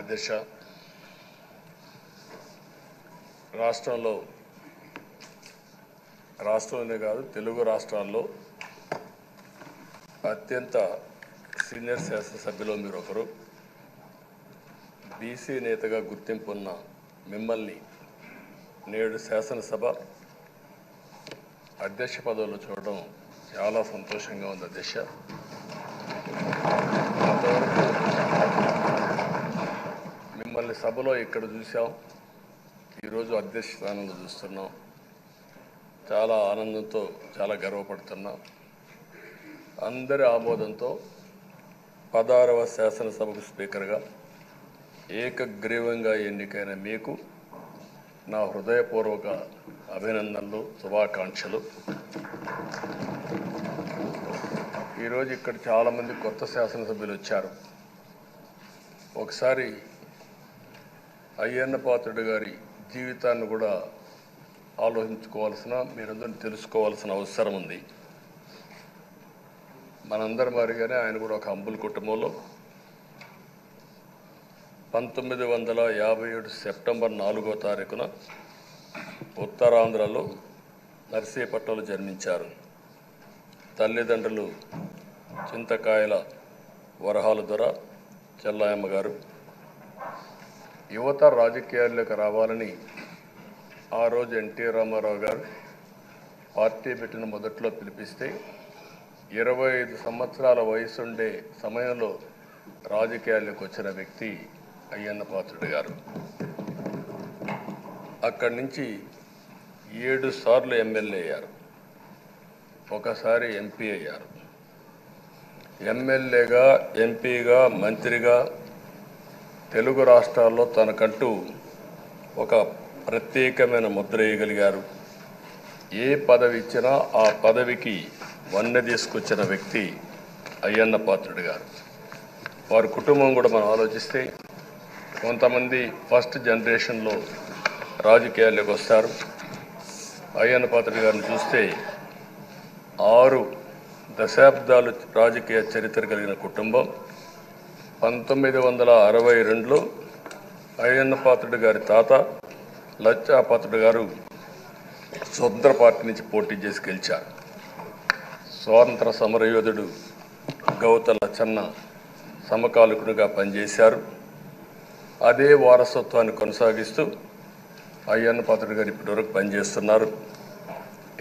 అధ్యక్ష, రాష్ట్రంలోనే కాదు తెలుగు రాష్ట్రాల్లో అత్యంత సీనియర్ శాసనసభ్యులు మీరు ఒకరు. బీసీ నేతగా గుర్తింపు ఉన్న మిమ్మల్ని నేడు శాసనసభ అధ్యక్ష పదవిలో చూడడం చాలా సంతోషంగా ఉంది అధ్యక్ష. మిమ్మల్ని సభలో ఇక్కడ చూసాం, ఈరోజు అధ్యక్ష స్థానంలో చూస్తున్నాం. చాలా ఆనందంతో చాలా గర్వపడుతున్నాం. అందరి ఆమోదంతో 16వ శాసనసభకు స్పీకర్గా ఏకగ్రీవంగా ఎన్నికైన మీకు నా హృదయపూర్వక అభినందనలు, శుభాకాంక్షలు. ఈరోజు ఇక్కడ చాలామంది కొత్త శాసనసభ్యులు వచ్చారు. ఒకసారి అయ్యన్న పాత్రుడు గారి జీవితాన్ని కూడా ఆలోచించుకోవాల్సిన, మీరందరూ తెలుసుకోవాల్సిన అవసరం ఉంది. మనందరి మాదిరిగానే ఆయన కూడా ఒక హంబుల్ కుటుంబంలో 1957 సెప్టెంబర్ 4వ తారీఖున ఉత్తరాంధ్రలో నర్సీపట్నంలో జన్మించారు. తల్లిదండ్రులు చింతకాయల వరహాల దొర చెల్లాయమ్మ గారు. యువత రాజకీయాల్లోకి రావాలని ఆ రోజు ఎన్టీ రామారావు గారు పార్టీ పెట్టిన మొదట్లో పిలిపిస్తే 25 సంవత్సరాల వయసుండే సమయంలో రాజకీయాల్లోకి వచ్చిన వ్యక్తి అయ్యన్న పాత్రుడు గారు. అక్కడి నుంచి 7 సార్లు ఎమ్మెల్యే అయ్యారు, ఒకసారి ఎంపీ అయ్యారు. ఎమ్మెల్యేగా, ఎంపీగా, మంత్రిగా తెలుగు రాష్ట్రాల్లో తనకంటూ ఒక ప్రత్యేకమైన ముద్ర వేయగలిగారు. ఏ పదవి ఇచ్చినా ఆ పదవికి వన్నె తీసుకొచ్చిన వ్యక్తి అయ్యన్న పాత్రుడు గారు. వారి కుటుంబం కూడా మనం ఆలోచిస్తే కొంతమంది ఫస్ట్ జనరేషన్లో రాజకీయాల్లోకి వస్తారు. అయ్యన్న పాత్రుడు గారిని చూస్తే 6 దశాబ్దాలు రాజకీయ చరిత్ర కలిగిన కుటుంబం. 1962లో అయ్యన్న పాత్రుడు గారి తాత లచ్చా పాత్రుడు గారు స్వతంత్ర పార్టీ నుంచి పోటీ చేసి గెలిచారు. స్వాతంత్ర సమరయోధుడు గౌత లచ్చన్న సమకాలికుడిగా పనిచేశారు. అదే వారసత్వాన్ని కొనసాగిస్తూ అయ్యన్న పాత్రుడు గారు ఇప్పటివరకు పనిచేస్తున్నారు.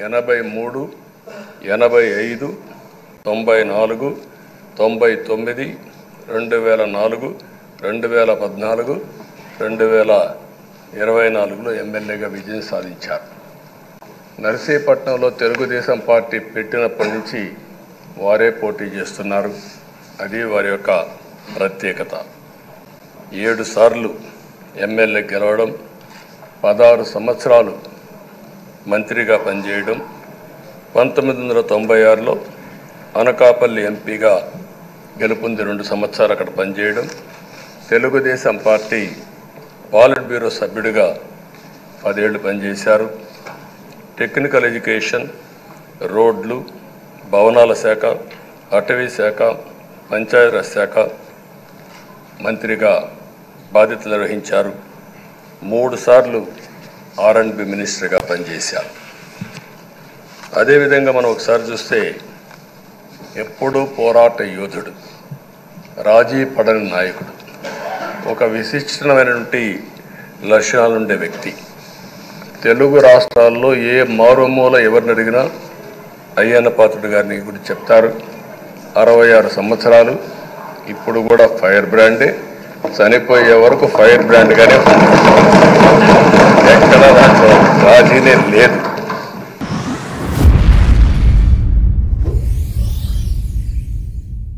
83, 85, 94, 99, 2004, 2014, 2024లో ఎమ్మెల్యేగా విజయం సాధించారు. నర్సీపట్నంలో తెలుగుదేశం పార్టీ పెట్టినప్పటి నుంచి వారే పోటీ చేస్తున్నారు. అది వారి యొక్క ప్రత్యేకత. 7 సార్లు ఎమ్మెల్యే గెలవడం, 16 సంవత్సరాలు మంత్రిగా పనిచేయడం, 1996లో అనకాపల్లి ఎంపీగా గెలుపొంది 2 సంవత్సరాలు అక్కడ పనిచేయడం, తెలుగుదేశం పార్టీ పాలిట్ బ్యూరో సభ్యుడిగా 10 ఏళ్ళు పనిచేశారు. టెక్నికల్ ఎడ్యుకేషన్, రోడ్లు, భవనాల శాఖ, అటవీ శాఖ, పంచాయతీరాజ్ శాఖ మంత్రిగా బాధ్యతలు నిర్వహించారు. 3 సార్లు R&B మినిస్టర్గా పనిచేశారు. అదేవిధంగా మనం ఒకసారి చూస్తే ఎప్పుడూ పోరాట యోధుడు, రాజీ పడని నాయకుడు, ఒక విశిష్టమైనటువంటి లక్షణాలుండే వ్యక్తి. తెలుగు రాష్ట్రాల్లో ఏ మారుమూల ఎవరిని అడిగినా అయ్యన్న పాత్రుడు గారిని గురించి చెప్తారు. 66 సంవత్సరాలు, ఇప్పుడు కూడా ఫైర్ బ్రాండే, చనిపోయే వరకు ఫైర్ బ్రాండ్గానే ఎక్కడ దాంట్లో రాజీనే లేదు.